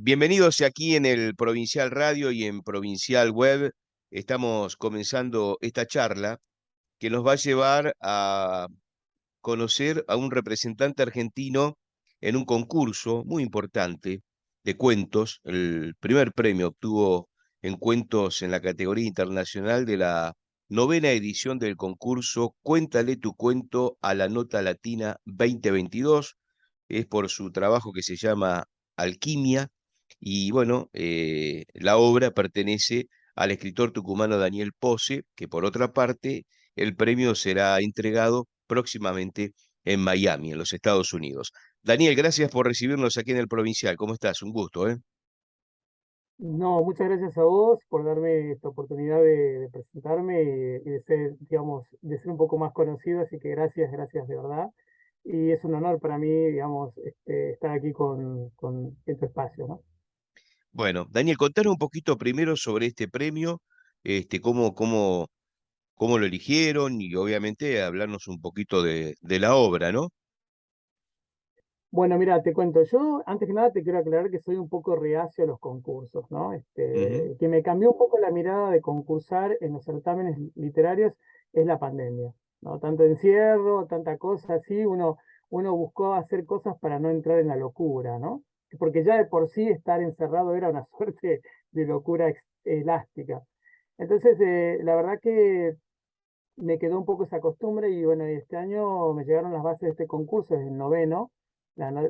Bienvenidos aquí en el Provincial Radio y en Provincial Web. Estamos comenzando esta charla que nos va a llevar a conocer a un representante argentino en un concurso muy importante de cuentos. El primer premio obtuvo en cuentos en la categoría internacional de la novena edición del concurso Cuéntale tu cuento a la Nota Latina 2022. Es por su trabajo que se llama Alquimia. Y bueno, la obra pertenece al escritor tucumano Daniel Pose, que por otra parte el premio será entregado próximamente en Miami, en los Estados Unidos. Daniel, gracias por recibirnos aquí en el Provincial. ¿Cómo estás? Un gusto, ¿eh? No, muchas gracias a vos por darme esta oportunidad de presentarme y de ser, digamos, de ser un poco más conocido, así que gracias de verdad. Y es un honor para mí, digamos, estar aquí en tu espacio, ¿no? Bueno, Daniel, contanos un poquito primero sobre este premio, cómo lo eligieron y obviamente hablarnos un poquito de la obra, ¿no? Bueno, mira, te cuento, yo antes que nada te quiero aclarar que soy un poco reacio a los concursos, ¿no? Ujú. Que me cambió un poco la mirada de concursar en los certámenes literarios es la pandemia, ¿no? Tanto encierro, tanta cosa así, uno buscó hacer cosas para no entrar en la locura, ¿no? Porque ya de por sí estar encerrado era una suerte de locura elástica. Entonces, la verdad que me quedó un poco esa costumbre y bueno, este año me llegaron las bases de este concurso, es el noveno.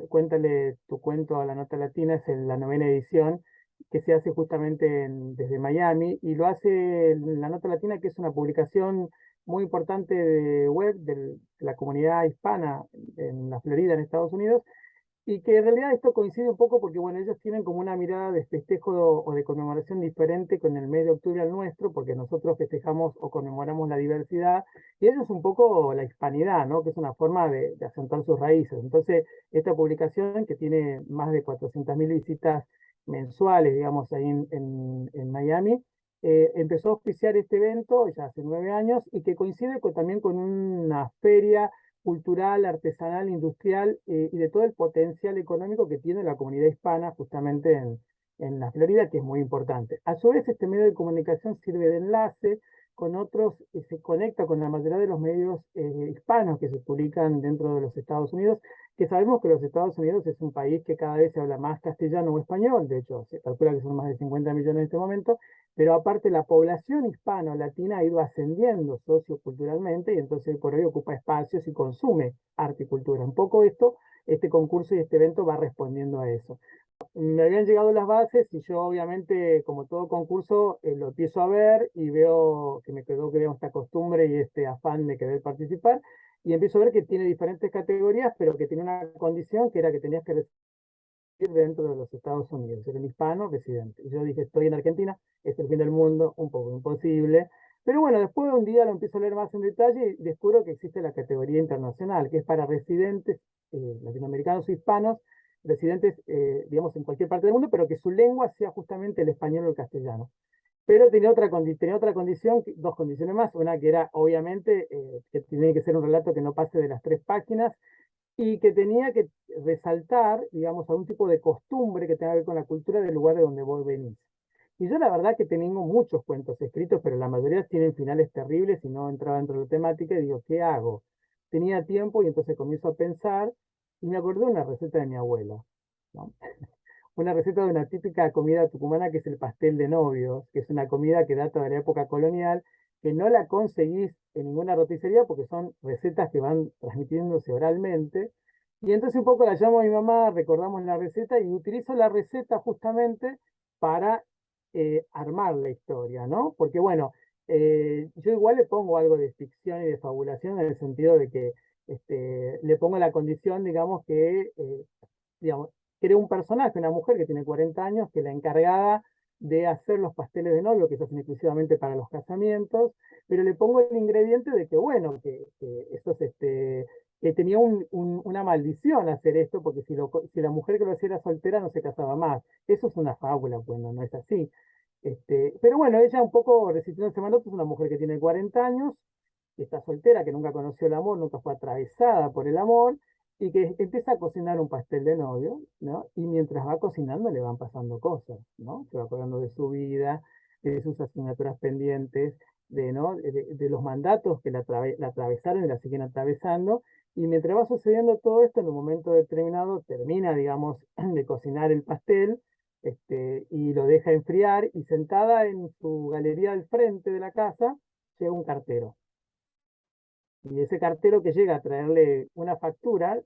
Cuéntale tu cuento a la Nota Latina, es la novena edición que se hace justamente desde Miami y lo hace la Nota Latina, que es una publicación muy importante de web de la comunidad hispana en la Florida, en Estados Unidos, y que en realidad esto coincide un poco porque, bueno, ellos tienen como una mirada de festejo o de conmemoración diferente con el mes de octubre al nuestro, porque nosotros festejamos o conmemoramos la diversidad, y ellos un poco la hispanidad, ¿no? Que es una forma de asentar sus raíces. Entonces, esta publicación, que tiene más de 400.000 visitas mensuales, digamos, ahí en Miami, empezó a auspiciar este evento ya hace 9 años y que coincide también con una feria cultural, artesanal, industrial y de todo el potencial económico que tiene la comunidad hispana justamente en la Florida, que es muy importante. A su vez, este medio de comunicación sirve de enlace con otros, se conecta con la mayoría de los medios hispanos que se publican dentro de los Estados Unidos, que sabemos que los Estados Unidos es un país que cada vez se habla más castellano o español, de hecho se calcula que son más de 50 millones en este momento, pero aparte la población hispano-latina ha ido ascendiendo socioculturalmente y entonces por hoy ocupa espacios y consume arte y cultura. Un poco este concurso y este evento va respondiendo a eso. Me habían llegado las bases y yo obviamente, como todo concurso, lo empiezo a ver y veo que me quedó, creo, esta costumbre y este afán de querer participar y empiezo a ver que tiene diferentes categorías, pero que tiene una condición que era que tenías que dentro de los Estados Unidos, era el hispano residente. Y yo dije, estoy en Argentina, es el fin del mundo, un poco imposible. Pero bueno, después de un día lo empiezo a leer más en detalle y descubro que existe la categoría internacional, que es para residentes latinoamericanos o hispanos, residentes, digamos, en cualquier parte del mundo, pero que su lengua sea justamente el español o el castellano. Pero tenía otra condición, dos condiciones más. Una que era, obviamente, que tenía que ser un relato que no pase de las 3 páginas y que tenía que resaltar, digamos, algún tipo de costumbre que tenga que ver con la cultura del lugar de donde vos venís. Y yo la verdad que tengo muchos cuentos escritos, pero la mayoría tienen finales terribles y no entraba dentro de la temática y digo, ¿qué hago? Tenía tiempo y entonces comienzo a pensar y me acordé de una receta de mi abuela, ¿no? Una receta de una típica comida tucumana que es el pastel de novios, que es una comida que data de la época colonial, que no la conseguís en ninguna roticería porque son recetas que van transmitiéndose oralmente. Y entonces un poco la llamo a mi mamá, recordamos la receta y utilizo la receta justamente para armar la historia, ¿no? Porque bueno, yo igual le pongo algo de ficción y de fabulación en el sentido de que le pongo la condición, digamos, que digamos, creo un personaje, una mujer que tiene 40 años, que es la encargada de hacer los pasteles de novio, que se hacen exclusivamente para los casamientos, pero le pongo el ingrediente de que, bueno, que eso es que tenía una maldición hacer esto, porque si la mujer que lo hacía era soltera no se casaba más. Eso es una fábula, bueno, no es así. Pero bueno, ella un poco resistiendo ese mandato, es una mujer que tiene 40 años, que está soltera, que nunca conoció el amor, nunca fue atravesada por el amor, y que empieza a cocinar un pastel de novio, ¿no? Y mientras va cocinando le van pasando cosas, ¿no? Se va acordando de su vida, de sus asignaturas pendientes, de, ¿no? De los mandatos que la atravesaron y la siguen atravesando. Y mientras va sucediendo todo esto, en un momento determinado termina, digamos, de cocinar el pastel, y lo deja enfriar, y sentada en su galería al frente de la casa, llega un cartero. Y ese cartero que llega a traerle una factura,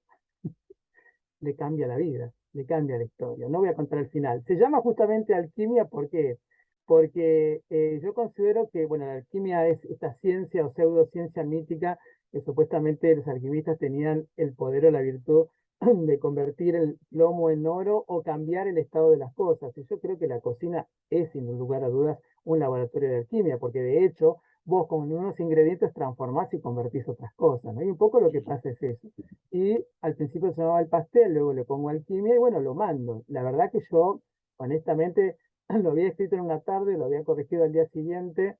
le cambia la vida, le cambia la historia. No voy a contar el final. Se llama justamente alquimia, ¿por qué? Porque yo considero que, bueno, la alquimia es esta ciencia o pseudociencia mítica que supuestamente los alquimistas tenían el poder o la virtud de convertir el plomo en oro o cambiar el estado de las cosas. Y yo creo que la cocina es, sin lugar a dudas, un laboratorio de alquimia, porque de hecho vos con unos ingredientes transformás y convertís otras cosas, ¿no? Y un poco lo que pasa es eso. Y al principio se llamaba el pastel, luego le pongo alquimia y bueno, lo mando. La verdad que yo, honestamente, lo había escrito en una tarde, lo había corregido al día siguiente,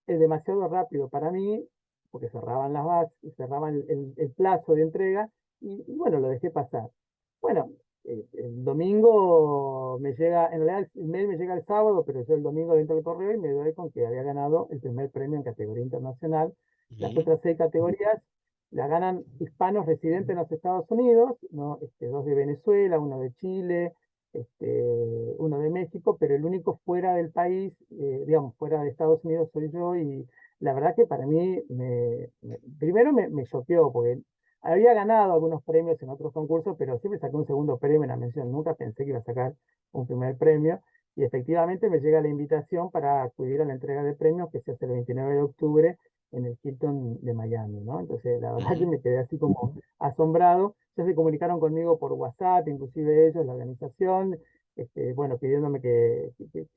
es demasiado rápido para mí, porque cerraban las bases, cerraban el plazo de entrega, y bueno, lo dejé pasar. Bueno, el domingo me llega, en realidad el mail me llega el sábado, pero yo el domingo dentro del correo y me doy con que había ganado el primer premio en categoría internacional. Las Ujú. otras 6 categorías la ganan hispanos residentes en los Estados Unidos, ¿no? Dos de Venezuela, uno de Chile, uno de México, pero el único fuera del país, digamos, fuera de Estados Unidos soy yo, y la verdad que para mí, primero me choqueó, porque había ganado algunos premios en otros concursos, pero siempre saqué un segundo premio en la mención, nunca pensé que iba a sacar un primer premio, y efectivamente me llega la invitación para acudir a la entrega de premios que se hace el 29 de octubre en el Hilton de Miami, ¿no? Entonces, la verdad que Ujú. me quedé así como asombrado. Ya se comunicaron conmigo por WhatsApp, inclusive ellos, la organización, bueno, pidiéndome que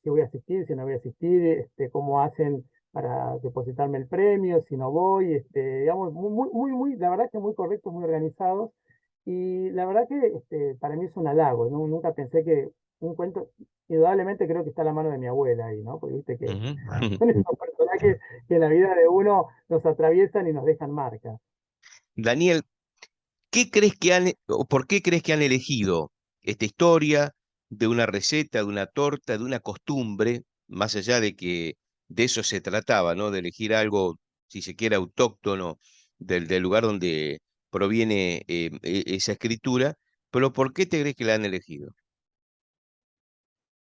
voy a asistir, si no voy a asistir, cómo hacen para depositarme el premio, si no voy, digamos, muy, la verdad que muy correctos, muy organizados. Y la verdad que para mí es un halago, ¿no? Nunca pensé que un cuento, indudablemente creo que está la mano de mi abuela ahí, ¿no? Porque viste que Ujú. son esos personajes que en la vida de uno nos atraviesan y nos dejan marcas. Daniel, ¿qué crees que o por qué crees que han elegido esta historia de una receta, de una torta, de una costumbre, más allá de que de eso se trataba, ¿no? De elegir algo, si se quiere, autóctono del lugar donde proviene esa escritura, pero ¿por qué te crees que la han elegido?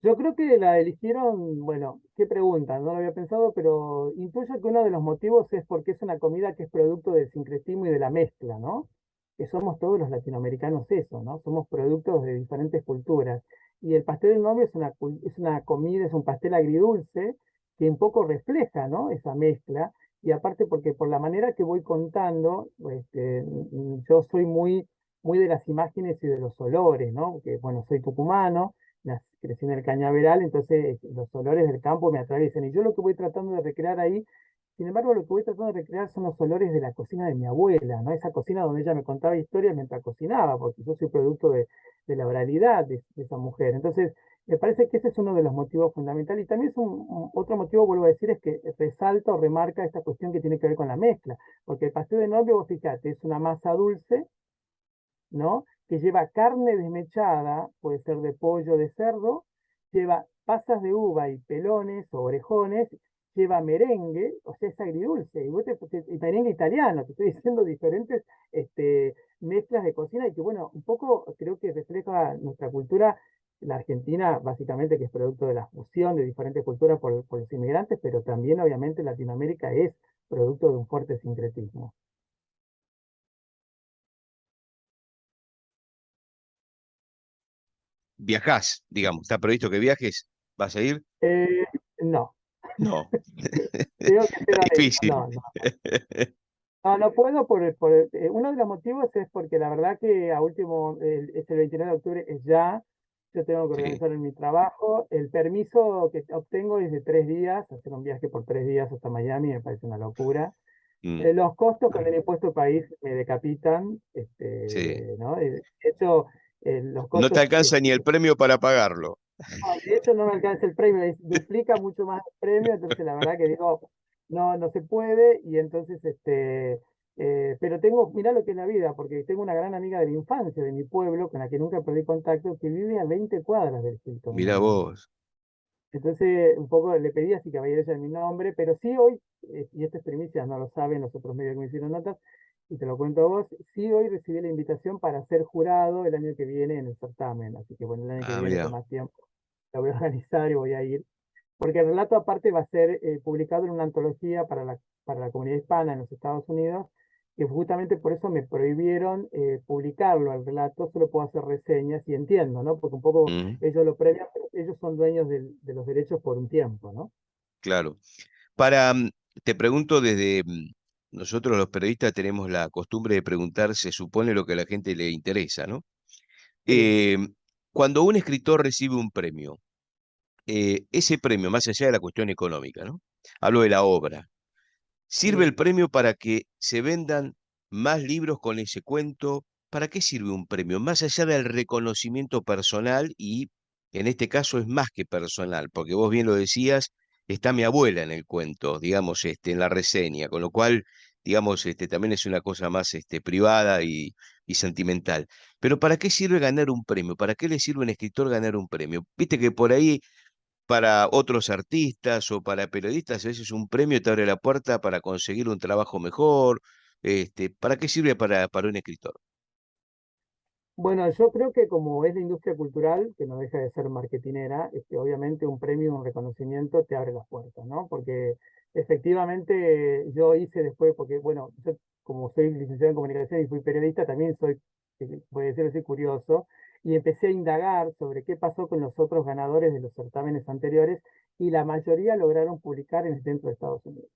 Yo creo que la eligieron, bueno, qué pregunta, no lo había pensado, pero intuyo que uno de los motivos es porque es una comida que es producto del sincretismo y de la mezcla, ¿no? Que somos todos los latinoamericanos eso, ¿no? Somos productos de diferentes culturas. Y el pastel del novio es una comida, es un pastel agridulce que un poco refleja, ¿no? Esa mezcla. Y aparte porque por la manera que voy contando, yo soy muy de las imágenes y de los olores, ¿no? Que, bueno, soy tucumano, crecí en el Cañaveral, entonces los olores del campo me atraviesan. Y yo lo que voy tratando de recrear ahí, sin embargo, lo que voy tratando de recrear son los olores de la cocina de mi abuela, ¿no? Esa cocina donde ella me contaba historias mientras cocinaba, porque yo soy producto de la oralidad de esa mujer. Entonces, me parece que ese es uno de los motivos fundamentales. Y también es otro motivo, vuelvo a decir, es que resalta o remarca esta cuestión que tiene que ver con la mezcla. Porque el pastel de novio, vos fíjate, es una masa dulce, ¿no? Que lleva carne desmechada, puede ser de pollo, de cerdo, lleva pasas de uva y pelones o orejones, lleva merengue, o sea, es agridulce, y merengue italiano, te estoy diciendo diferentes mezclas de cocina y que, bueno, un poco creo que refleja nuestra cultura, la Argentina, básicamente, que es producto de la fusión de diferentes culturas por los inmigrantes, pero también, obviamente, Latinoamérica es producto de un fuerte sincretismo. Viajás, digamos, ¿está previsto que viajes? ¿Vas a ir? Eh, no, No. tengo que Está ser honesto, difícil. no, no. No, no puedo uno de los motivos es porque la verdad que a último, es el 29 de octubre, es ya, yo tengo que Sí. organizar en mi trabajo, el permiso que obtengo es de 3 días, hacer un viaje por 3 días hasta Miami me parece una locura. Mm, Los costos con el impuesto país me decapitan, sí. ¿no? De hecho, los No te costos, alcanza ni el premio para pagarlo. de hecho no me alcanza el premio, duplica mucho más el premio, entonces la verdad que digo, no, no se puede, y entonces, Pero tengo, mirá lo que es la vida, porque tengo una gran amiga de la infancia, de mi pueblo, con la que nunca perdí contacto, que vive a 20 cuadras del Hilton, Mirá imagínate. vos. Entonces, un poco le pedí así que vaya ella en mi nombre, pero sí hoy, y esta es primicia, no lo saben los otros medios que me hicieron notas, y te lo cuento a vos, sí hoy recibí la invitación para ser jurado el año que viene en el certamen, así que bueno, el año que Ah, viene mirá. con más tiempo la voy a organizar y voy a ir, porque el relato aparte va a ser publicado en una antología para la comunidad hispana en los Estados Unidos, y justamente por eso me prohibieron publicarlo al relato, solo puedo hacer reseñas y entiendo, ¿no? Porque un poco Mm, ellos lo premian, pero ellos son dueños de los derechos por un tiempo, ¿no? claro. Para, te pregunto desde, nosotros los periodistas tenemos la costumbre de preguntar, se supone lo que a la gente le interesa, ¿no? Sí, Eh, Cuando un escritor recibe un premio, ese premio, más allá de la cuestión económica, ¿no? Hablo de la obra. ¿Sirve sí. el premio para que se vendan más libros con ese cuento? ¿Para qué sirve un premio? Más allá del reconocimiento personal y en este caso es más que personal, porque vos bien lo decías, está mi abuela en el cuento, digamos, en la reseña, con lo cual, digamos, también es una cosa más privada y sentimental. Pero ¿para qué sirve ganar un premio? ¿Para qué le sirve a un escritor ganar un premio? Viste que por ahí para otros artistas o para periodistas, a veces un premio te abre la puerta para conseguir un trabajo mejor. ¿Para qué sirve para un escritor? Bueno, yo creo que como es la industria cultural, que no deja de ser marketinera, obviamente un premio, un reconocimiento te abre las puertas, ¿no? Porque efectivamente yo hice después, porque bueno, yo como soy licenciado en comunicación y fui periodista, también soy, puede decirlo así, curioso, y empecé a indagar sobre qué pasó con los otros ganadores de los certámenes anteriores, y la mayoría lograron publicar en el dentro de Estados Unidos.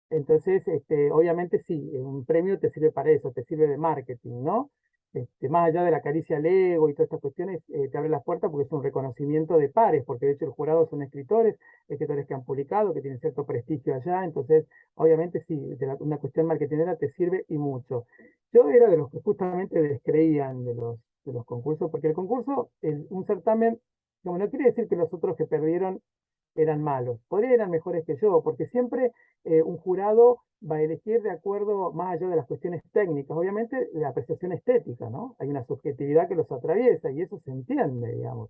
Entonces, obviamente sí, un premio te sirve para eso, te sirve de marketing, ¿no? Más allá de la caricia al ego y todas estas cuestiones, te abre las puertas porque es un reconocimiento de pares, porque de hecho el jurado son escritores que han publicado, que tienen cierto prestigio allá, entonces, obviamente sí, una cuestión marketingera te sirve y mucho. Yo era de los que justamente descreían de los concursos, porque el concurso, un certamen, como no quiere decir que los otros que perdieron eran malos, podrían eran mejores que yo, porque siempre un jurado va a elegir de acuerdo, más allá de las cuestiones técnicas, obviamente la apreciación estética, ¿no? Hay una subjetividad que los atraviesa y eso se entiende, digamos.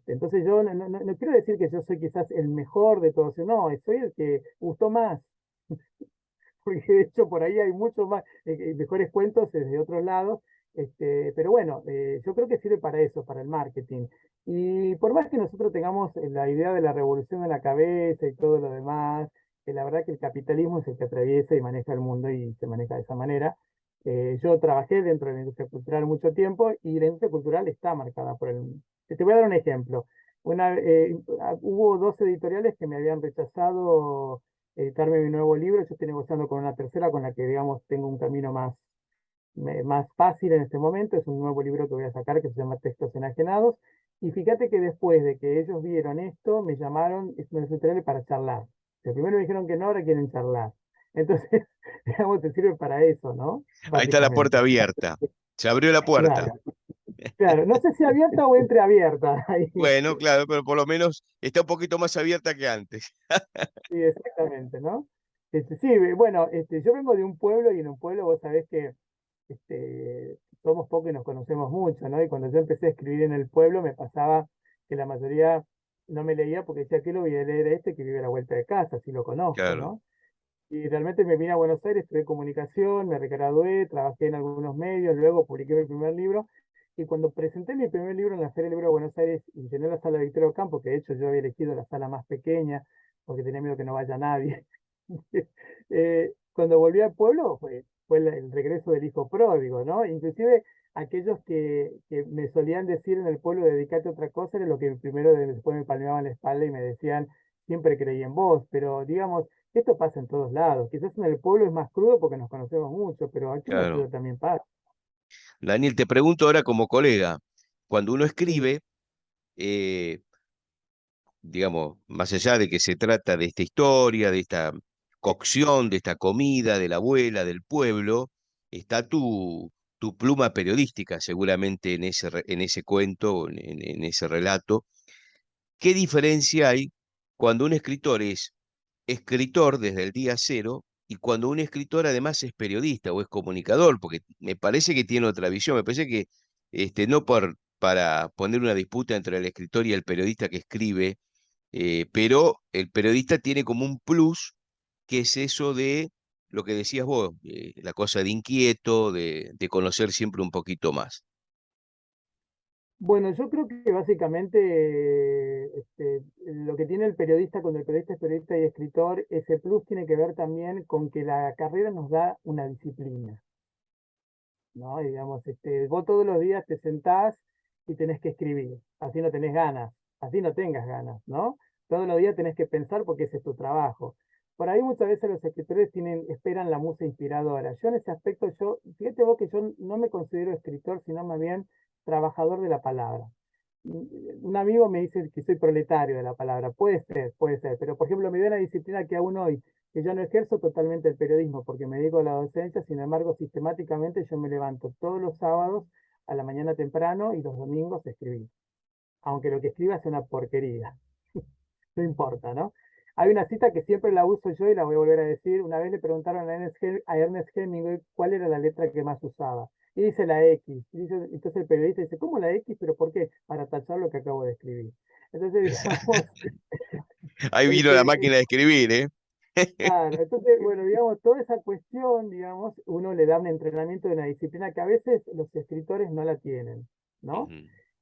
Entonces yo no quiero decir que yo soy quizás el mejor de todos, no, soy el que gustó más, porque de hecho por ahí hay muchos más, mejores cuentos desde otros lados, pero bueno, yo creo que sirve para eso, para el marketing. Y por más que nosotros tengamos la idea de la revolución en la cabeza y todo lo demás, la verdad que el capitalismo es el que atraviesa y maneja el mundo y se maneja de esa manera. Yo trabajé dentro de la industria cultural mucho tiempo y la industria cultural está marcada por el... Te voy a dar un ejemplo. Hubo dos editoriales que me habían rechazado editarme mi nuevo libro. Yo estoy negociando con una tercera con la que, digamos, tengo un camino más fácil en este momento. Es un nuevo libro que voy a sacar que se llama Textos Enajenados. Y fíjate que después de que ellos vieron esto, me llamaron, es una editorial para charlar. Primero me dijeron que no, ahora quieren charlar. Entonces, digamos, te sirve para eso, ¿no? Ahí está la puerta Básicamente. abierta. Se abrió la puerta. Claro, claro. No sé si abierta o entreabierta. Ahí. Bueno, claro, pero por lo menos está un poquito más abierta que antes. Sí, exactamente, ¿no? Sí, bueno, yo vengo de un pueblo y en un pueblo vos sabés que somos pocos y nos conocemos mucho, ¿no? Y cuando yo empecé a escribir en el pueblo me pasaba que la mayoría no me leía porque decía que lo voy a leer a este que vive a la vuelta de casa, si lo conozco, Claro, ¿no? Y realmente me vine a Buenos Aires, estudié comunicación, me regradué, trabajé en algunos medios, luego publiqué mi primer libro. Y cuando presenté mi primer libro en la Feria del Libro de Buenos Aires y llené la sala de Victoria Ocampo, que de hecho yo había elegido la sala más pequeña porque tenía miedo que no vaya nadie. Cuando volví al pueblo fue el regreso del hijo pródigo, ¿no? Inclusive aquellos que me solían decir en el pueblo, dedicate a otra cosa, era lo que primero después me palmeaban la espalda y me decían, siempre creí en vos, pero digamos, esto pasa en todos lados. Quizás en el pueblo es más crudo porque nos conocemos mucho, pero aquí en la claro. ciudad también pasa. Daniel, te pregunto ahora como colega, cuando uno Sí, escribe, eh, digamos, más allá de que se trata de esta historia, de esta cocción, de esta comida, de la abuela, del pueblo, está tu pluma periodística seguramente en ese cuento, en ese relato. ¿Qué diferencia hay cuando un escritor es escritor desde el día cero y cuando un escritor además es periodista o es comunicador, porque me parece que tiene otra visión, me parece que no para poner una disputa entre el escritor y el periodista que escribe, pero el periodista tiene como un plus, que es eso de lo que decías vos, la cosa de inquieto, de conocer siempre un poquito más. Bueno, yo creo que básicamente lo que tiene el periodista cuando el periodista es periodista y escritor, ese plus tiene que ver también con que la carrera nos da una disciplina, ¿no? Y digamos, vos todos los días te sentás y tenés que escribir, así no tenés ganas, así no tengas ganas, ¿no? Todos los días tenés que pensar porque ese es tu trabajo. Por ahí muchas veces los escritores esperan la musa inspiradora. Yo en ese aspecto, fíjate vos que yo no me considero escritor, sino más bien trabajador de la palabra. Un amigo me dice que soy proletario de la palabra. Puede ser, pero por ejemplo me dio una disciplina que aún hoy, que yo no ejerzo totalmente el periodismo porque me dedico a la docencia, sin embargo, sistemáticamente yo me levanto todos los sábados a la mañana temprano y los domingos a escribir, aunque lo que escriba sea una porquería, no importa, ¿no? Hay una cita que siempre la uso yo y la voy a volver a decir. Una vez le preguntaron a Ernest Hemingway cuál era la letra que más usaba. Y dice la X. Entonces el periodista dice, ¿cómo la X? ¿Pero por qué? Para tachar lo que acabo de escribir. Entonces, digamos, Ahí vino la este, máquina de escribir, ¿eh? claro, entonces, bueno, digamos, toda esa cuestión, digamos, uno le da un entrenamiento de una disciplina que a veces los escritores no la tienen, ¿no? Ujú.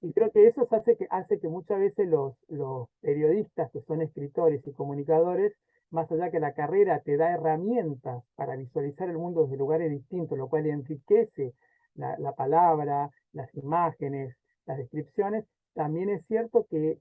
Y creo que eso hace que muchas veces los periodistas que son escritores y comunicadores, más allá que la carrera te da herramientas para visualizar el mundo desde lugares distintos, lo cual enriquece la palabra, las imágenes, las descripciones, también es cierto que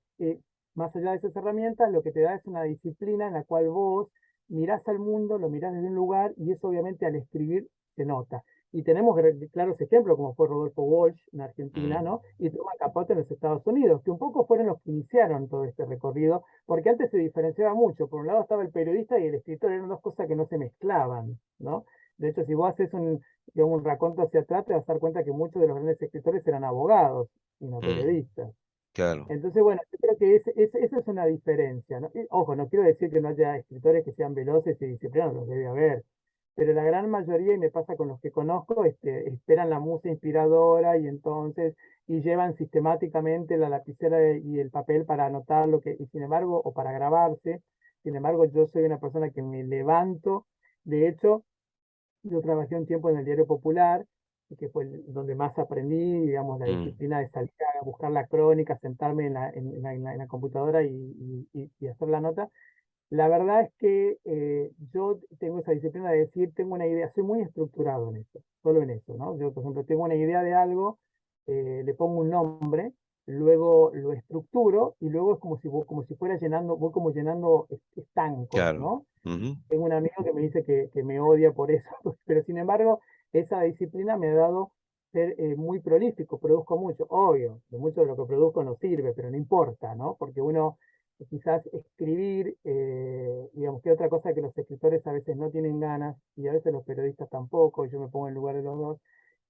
más allá de esas herramientas, lo que te da es una disciplina en la cual vos mirás al mundo, lo mirás desde un lugar y eso obviamente al escribir se nota. Y tenemos claros ejemplos, como fue Rodolfo Walsh en Argentina, Mm, ¿no? Y Truman Capote en los Estados Unidos, que un poco fueron los que iniciaron todo este recorrido, porque antes se diferenciaba mucho. Por un lado estaba el periodista y el escritor, eran dos cosas que no se mezclaban, ¿no? De hecho, si vos haces digamos, un raconto hacia atrás, te vas a dar cuenta que muchos de los grandes escritores eran abogados y no mm, periodistas. claro. Entonces, bueno, yo creo que esa es una diferencia, ¿no? Y, ojo, no quiero decir que no haya escritores que sean veloces y disciplinados, los debe haber, pero la gran mayoría, y me pasa con los que conozco, esperan la musa inspiradora y llevan sistemáticamente la lapicera y el papel para anotar lo que, y sin embargo, o para grabarse. Sin embargo, yo soy una persona que me levanto. De hecho, yo trabajé un tiempo en el Diario Popular, y que fue donde más aprendí, digamos, la Mm, disciplina de salir a buscar la crónica, sentarme en la computadora y hacer la nota. La verdad es que yo tengo esa disciplina de decir, tengo una idea, soy muy estructurado en eso, solo en eso, ¿no? Yo, por ejemplo, tengo una idea de algo, le pongo un nombre, luego lo estructuro y luego es como si fuera llenando, voy como llenando estancos, claro. ¿no? Ujú. Tengo un amigo que me dice que me odia por eso, pero sin embargo, esa disciplina me ha dado ser muy prolífico, produzco mucho, obvio, de mucho de lo que produzco no sirve, pero no importa, ¿no? Porque uno quizás escribir, digamos que otra cosa que los escritores a veces no tienen ganas, y a veces los periodistas tampoco, yo me pongo en lugar de los dos,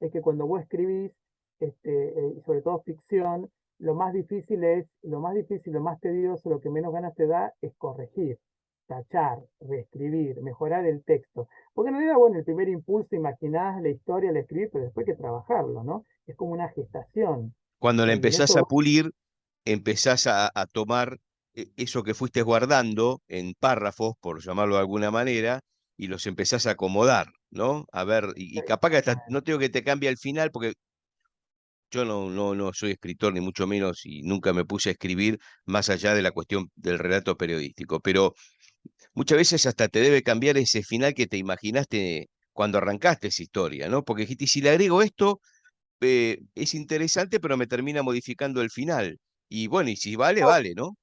es que cuando vos escribís, y sobre todo ficción, lo más difícil, lo más tedioso, lo que menos ganas te da es corregir, tachar, reescribir, mejorar el texto. Porque en realidad, bueno, el primer impulso, imaginás la historia, la escribir, pero después hay que trabajarlo, ¿no? Es como una gestación. Cuando la Y en empezás a eso, pulir, empezás a tomar eso que fuiste guardando en párrafos, por llamarlo de alguna manera, y los empezás a acomodar, ¿no? A ver, y capaz que hasta, no tengo que te cambie al final, porque yo no soy escritor, ni mucho menos, y nunca me puse a escribir más allá de la cuestión del relato periodístico, pero muchas veces hasta te debe cambiar ese final que te imaginaste cuando arrancaste esa historia, ¿no? Porque dijiste, "Y si le agrego esto, es interesante, pero me termina modificando el final. Y bueno, y si vale, no, vale, ¿no?"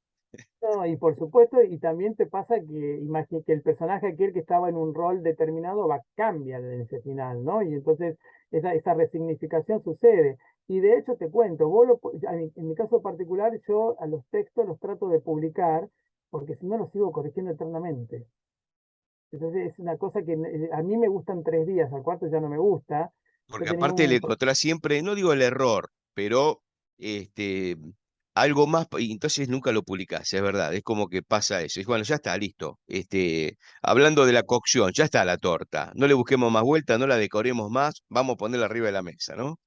no, y por supuesto, y también te pasa que el personaje aquel que estaba en un rol determinado cambia en ese final, ¿no? Y entonces esa resignificación sucede. Y de hecho te cuento, en mi caso particular, yo a los textos los trato de publicar, porque si no los sigo corrigiendo eternamente. Entonces es una cosa que a mí me gustan 3 días, al cuarto ya no me gusta. Yo Porque tenía aparte le un... encontrás siempre, no digo el error, pero este, algo más, y entonces nunca lo publicás, es verdad, es como que pasa eso. Es bueno, ya está, listo. Hablando de la cocción, ya está la torta. No le busquemos más vuelta, no la decoremos más, vamos a ponerla arriba de la mesa, ¿no?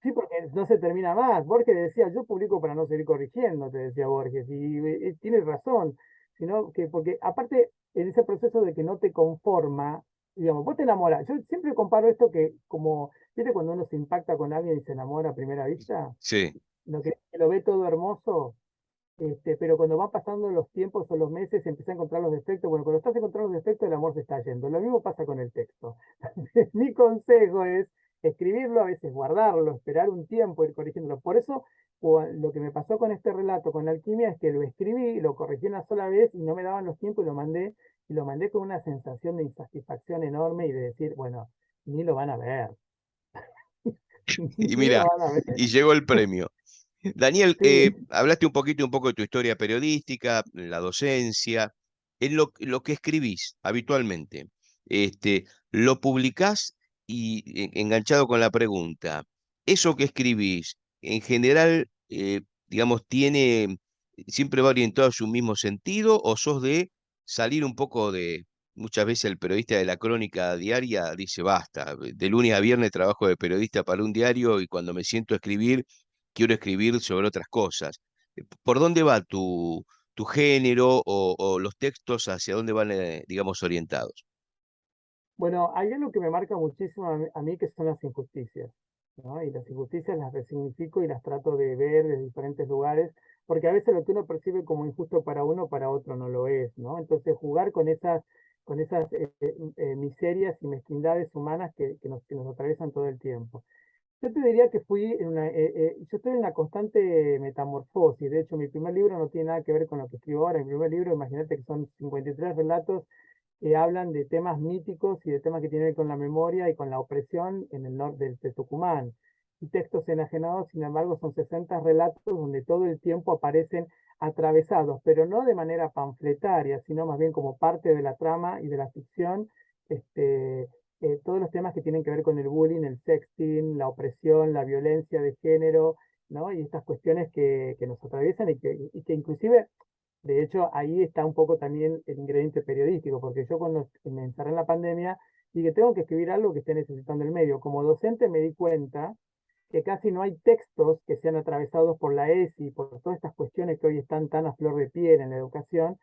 Sí, porque no se termina más. Borges decía, yo publico para no seguir corrigiendo, te decía Borges, y tienes razón, sino que, porque aparte, en ese proceso de que no te conforma, digamos, vos te enamoras. Yo siempre comparo esto que como, ¿viste cuando uno se impacta con alguien y se enamora a primera vista? Sí, Lo que lo ve todo hermoso, pero cuando van pasando los tiempos o los meses, empieza a encontrar los defectos. Bueno, cuando estás encontrando los defectos, el amor se está yendo. Lo mismo pasa con el texto. Mi consejo es escribirlo, a veces guardarlo, esperar un tiempo, ir corrigiéndolo. Por eso, lo que me pasó con este relato, con la alquimia, es que lo escribí, lo corregí una sola vez y no me daban los tiempos y lo mandé con una sensación de insatisfacción enorme y de decir, bueno, ni lo van a ver, y ni lo mira, van a ver. y llegó el premio. Daniel, Sí, hablaste un poco de tu historia periodística, la docencia, en lo que escribís habitualmente. Lo publicás y enganchado con la pregunta, ¿eso que escribís en general, digamos, siempre va orientado a su mismo sentido o sos de salir un poco muchas veces el periodista de la crónica diaria dice, basta, de lunes a viernes trabajo de periodista para un diario y cuando me siento a escribir quiero escribir sobre otras cosas? ¿Por dónde va tu género o los textos, hacia dónde van, digamos, orientados? bueno, hay algo que me marca muchísimo a mí que son las injusticias, ¿no? Y las injusticias las resignifico y las trato de ver de diferentes lugares, porque a veces lo que uno percibe como injusto para uno, para otro no lo es, ¿no? Entonces jugar con esas miserias y mezquindades humanas que nos atraviesan todo el tiempo. Yo te diría que yo estoy en una constante metamorfosis. De hecho, mi primer libro no tiene nada que ver con lo que escribo ahora. Mi primer libro, imagínate que son 53 relatos que hablan de temas míticos y de temas que tienen que ver con la memoria y con la opresión en el norte de Tucumán. Y textos enajenados, sin embargo, son 60 relatos donde todo el tiempo aparecen atravesados, pero no de manera panfletaria, sino más bien como parte de la trama y de la ficción, todos los temas que tienen que ver con el bullying, el sexting, la opresión, la violencia de género, ¿no? Y estas cuestiones que nos atraviesan y que inclusive de hecho, ahí está un poco también el ingrediente periodístico, porque yo cuando me encerré en la pandemia, dije, tengo que escribir algo que esté necesitando el medio. Como docente me di cuenta que casi no hay textos que sean atravesados por la ESI, por todas estas cuestiones que hoy están tan a flor de piel en la educación.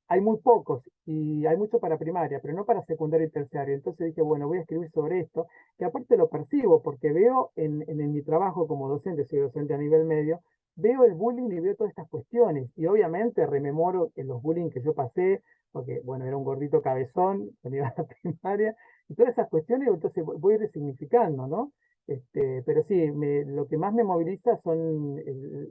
Hay muy pocos y hay mucho para primaria, pero no para secundaria y terciario. Entonces dije, bueno, voy a escribir sobre esto, que aparte lo percibo, porque veo en mi trabajo como docente, soy docente a nivel medio, veo el bullying y veo todas estas cuestiones. Y obviamente rememoro los bullying que yo pasé, porque, bueno, era un gordito cabezón cuando iba a la primaria, y todas esas cuestiones, entonces voy resignificando, ¿no? Pero sí, lo que más me moviliza son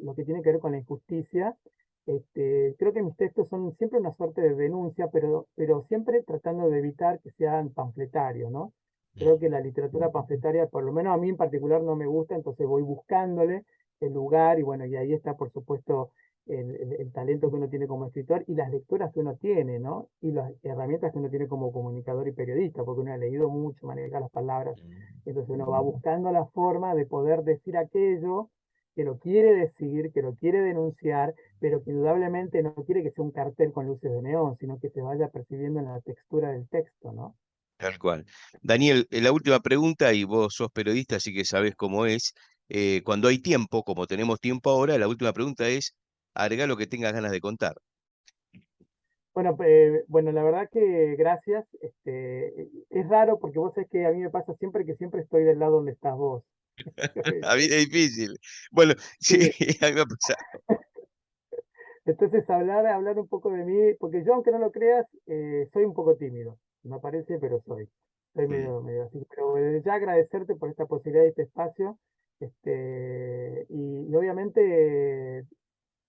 lo que tiene que ver con la injusticia. Creo que mis textos son siempre una suerte de denuncia, pero siempre tratando de evitar que sean panfletarios, ¿no? Creo que la literatura panfletaria, por lo menos a mí en particular, no me gusta, entonces voy buscándole el lugar y bueno, y ahí está, por supuesto, el talento que uno tiene como escritor y las lecturas que uno tiene, ¿no? Y las herramientas que uno tiene como comunicador y periodista, porque uno ha leído mucho, maneja las palabras, entonces uno va buscando la forma de poder decir aquello que lo quiere decir, que lo quiere denunciar, pero que indudablemente no quiere que sea un cartel con luces de neón, sino que se vaya percibiendo en la textura del texto, ¿no? Tal cual. Daniel, la última pregunta, y vos sos periodista, así que sabés cómo es. Cuando hay tiempo, como tenemos tiempo ahora, la última pregunta es, agregá lo que tengas ganas de contar. Bueno, la verdad que gracias. Es raro porque vos sabés que a mí me pasa siempre que siempre estoy del lado donde estás vos. A mí es difícil. Bueno, sí, Sí, a mí me ha pasado. entonces hablar un poco de mí, porque yo aunque no lo creas, soy un poco tímido. No parece, pero soy. Soy Mm, medio así. Pero ya agradecerte por esta posibilidad de este espacio. Y obviamente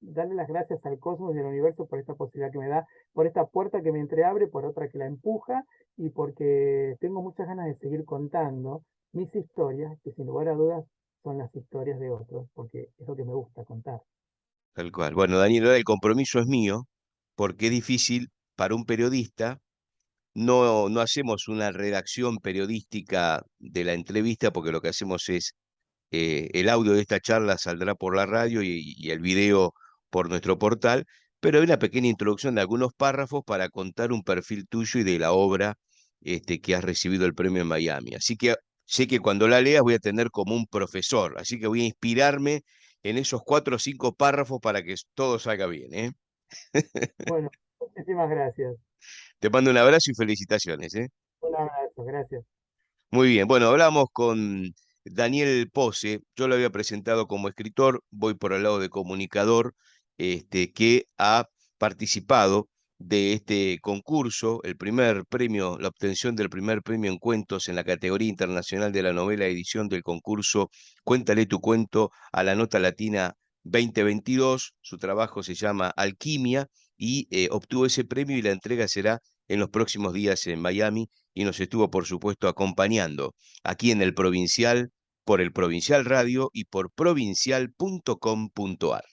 darle las gracias al cosmos y al universo por esta posibilidad que me da, por esta puerta que me entreabre, por otra que la empuja y porque tengo muchas ganas de seguir contando mis historias, que sin lugar a dudas son las historias de otros, porque es lo que me gusta contar. tal cual. Bueno, Daniel, ahora el compromiso es mío, porque es difícil para un periodista. No hacemos una redacción periodística de la entrevista, porque lo que hacemos es el audio de esta charla saldrá por la radio y el video por nuestro portal, pero hay una pequeña introducción de algunos párrafos para contar un perfil tuyo y de la obra que has recibido el premio en Miami. Así que sé que cuando la leas voy a tener como un profesor, así que voy a inspirarme en esos 4 o 5 párrafos para que todo salga bien, ¿eh? Bueno, muchísimas gracias. Te mando un abrazo y felicitaciones, ¿eh? Un abrazo, gracias. Muy bien, bueno, hablamos con Daniel Pose, yo lo había presentado como escritor, voy por el lado de comunicador, que ha participado de este concurso, el primer premio, la obtención del primer premio en cuentos en la categoría internacional de la novela edición del concurso Cuéntale tu cuento a la nota latina 2022, su trabajo se llama Alquimia y obtuvo ese premio y la entrega será en los próximos días en Miami y nos estuvo, por supuesto, acompañando aquí en el Provincial, por el Provincial Radio y por provincial.com.ar.